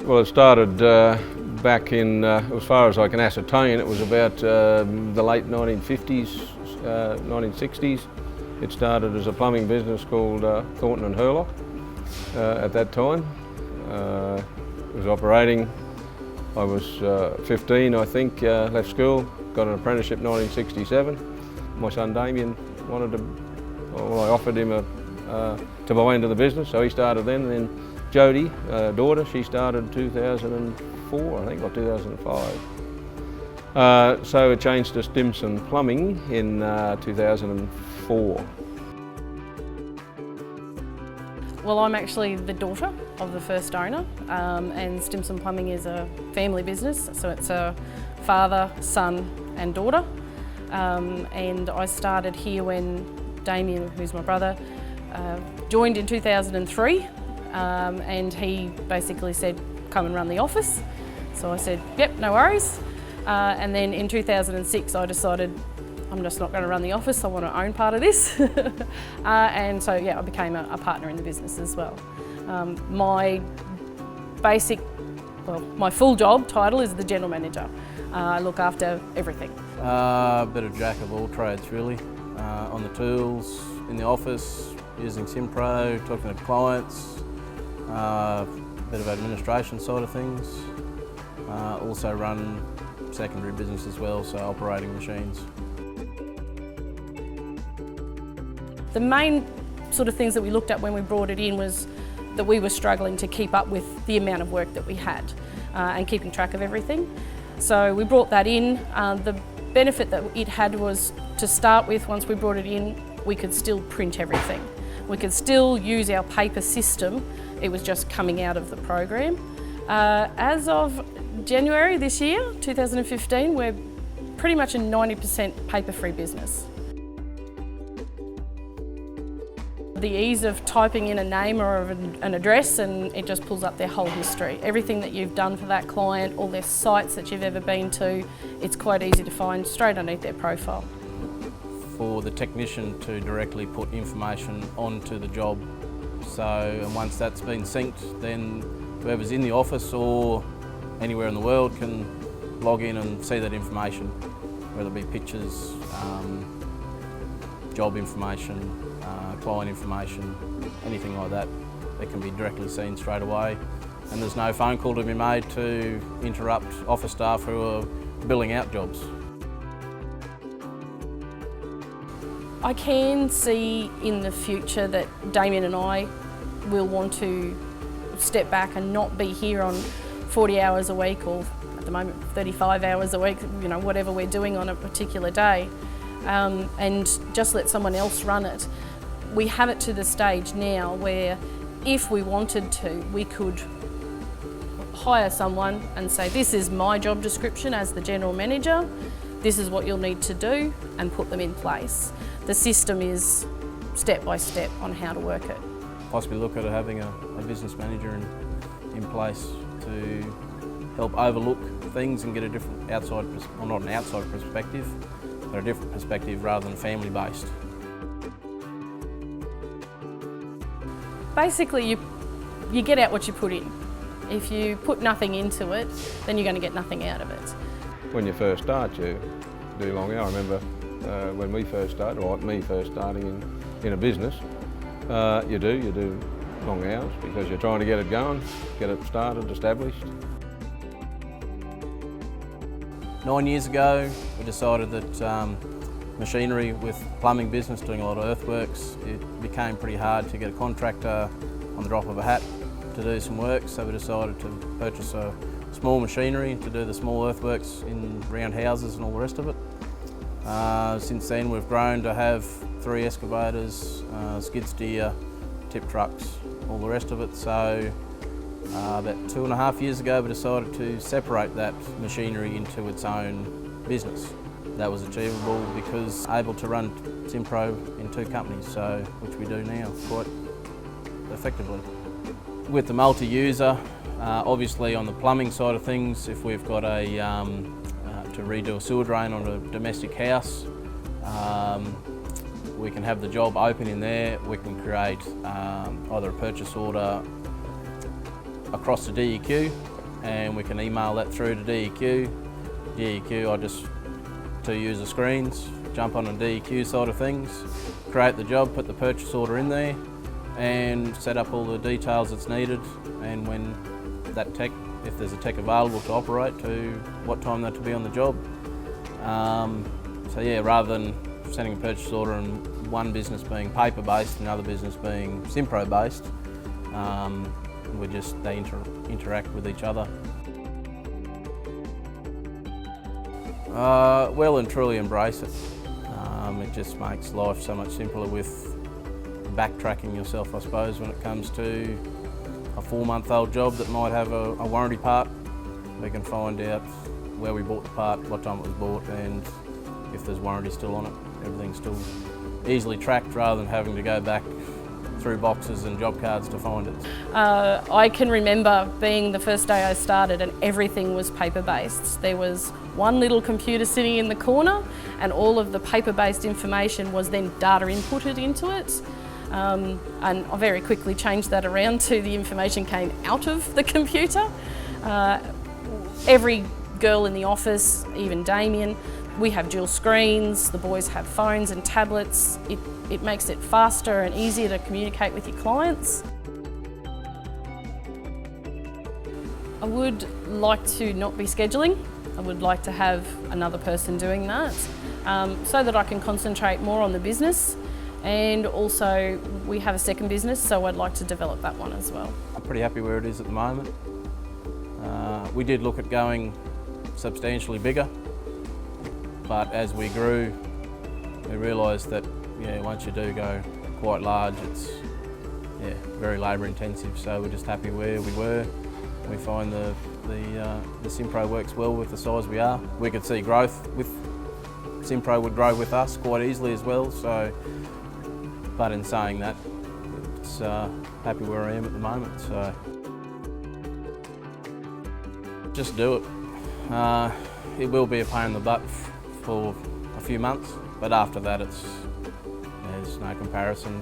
Well, it started back in, as far as I can ascertain, it was about the late 1950s, 1960s. It started as a plumbing business called Thornton and Hurlock at that time. It was operating. I was 15, I think, left school, got an apprenticeship in 1967. My son Damien wanted to, well, I offered him to buy into the business, so he started then. And then Jodie, daughter, she started in 2004, I think, or 2005. So it changed to Stimson Plumbing in 2004. Well, I'm actually the daughter of the first owner, and Stimson Plumbing is a family business, so it's a father, son and daughter. And I started here when Damien, who's my brother, joined in 2003, and he basically said, come and run the office. So I said, yep, no worries. And then in 2006 I decided I'm just not going to run the office, I want to own part of this. And so yeah, I became a partner in the business as well. My full job title is the general manager. I look after everything. A bit of jack of all trades really. On the tools, in the office, using simPRO, talking to clients, a bit of administration side of things. Also run secondary business as well, so operating machines. The main sort of things that we looked at when we brought it in was that we were struggling to keep up with the amount of work that we had and keeping track of everything. So we brought that in. The benefit that it had was, to start with, once we brought it in, we could still print everything. We could still use our paper system, it was just coming out of the program. As of January this year, 2015, we're pretty much a 90% paper-free business. The ease of typing in a name or an address, and it just pulls up their whole history. Everything that you've done for that client, all their sites that you've ever been to, it's quite easy to find straight underneath their profile. For the technician to directly put information onto the job. So, and once that's been synced, then whoever's in the office or anywhere in the world can log in and see that information, whether it be pictures, job information, client information, anything like that. It can be directly seen straight away, and there's no phone call to be made to interrupt office staff who are billing out jobs. I can see in the future that Damien and I will want to step back and not be here on 40 hours a week, or at the moment 35 hours a week, you know, whatever we're doing on a particular day, and just let someone else run it. We have it to the stage now where if we wanted to, we could hire someone and say, this is my job description as the general manager, this is what you'll need to do, and put them in place. The system is step by step on how to work it. Possibly look at having a business manager in place to help overlook things and get a different outside, well, not an outside perspective, but a different perspective rather than family-based. Basically, you get out what you put in. If you put nothing into it, then you're going to get nothing out of it. When you first start, you do long hours. I remember when we first started, or me first starting in a business, you do long hours because you're trying to get it going, get it started, established. 9 years ago, we decided that machinery with plumbing business, doing a lot of earthworks, it became pretty hard to get a contractor on the drop of a hat to do some work, so we decided to purchase a small machinery to do the small earthworks in round houses and all the rest of it. Since then we've grown to have 3 excavators, skid steer, tip trucks, all the rest of it. So about 2.5 years ago we decided to separate that machinery into its own business. That was achievable because able to run simPRO in 2 companies, so which we do now quite effectively. With the multi-user, obviously on the plumbing side of things, if we've got to redo a sewer drain on a domestic house, we can have the job open in there. We can create either a purchase order across the DEQ and we can email that through to DEQ. DEQ, I just 2 user screens, jump on a DEQ side of things, create the job, put the purchase order in there, and set up all the details that's needed, and when that tech, if there's a tech available to operate, to what time they're to be on the job. So yeah, rather than sending a purchase order and one business being paper-based and another business being simPRO-based, they interact with each other. Well and truly embrace it. It just makes life so much simpler with backtracking yourself, I suppose, when it comes to a 4-month-old job that might have a warranty part. We can find out where we bought the part, what time it was bought, and if there's warranty still on it. Everything's still easily tracked rather than having to go back through boxes and job cards to find it. I can remember being the first day I started and everything was paper-based. There was one little computer sitting in the corner and all of the paper-based information was then data inputted into it. And I very quickly changed that around to the information came out of the computer. Every girl in the office, even Damien, we have dual screens, the boys have phones and tablets. It makes it faster and easier to communicate with your clients. I would like to not be scheduling. I would like to have another person doing that so that I can concentrate more on the business, and also we have a second business, so I'd like to develop that one as well. I'm pretty happy where it is at the moment. We did look at going substantially bigger, but as we grew, we realised that once you do go quite large, it's very labour intensive. So we're just happy where we were. We find the simPRO works well with the size we are. We could see growth with simPRO would grow with us quite easily as well. So, but in saying that, it's happy where I am at the moment. So just do it. It will be a pain in the butt for a few months, but after that, there's no comparison.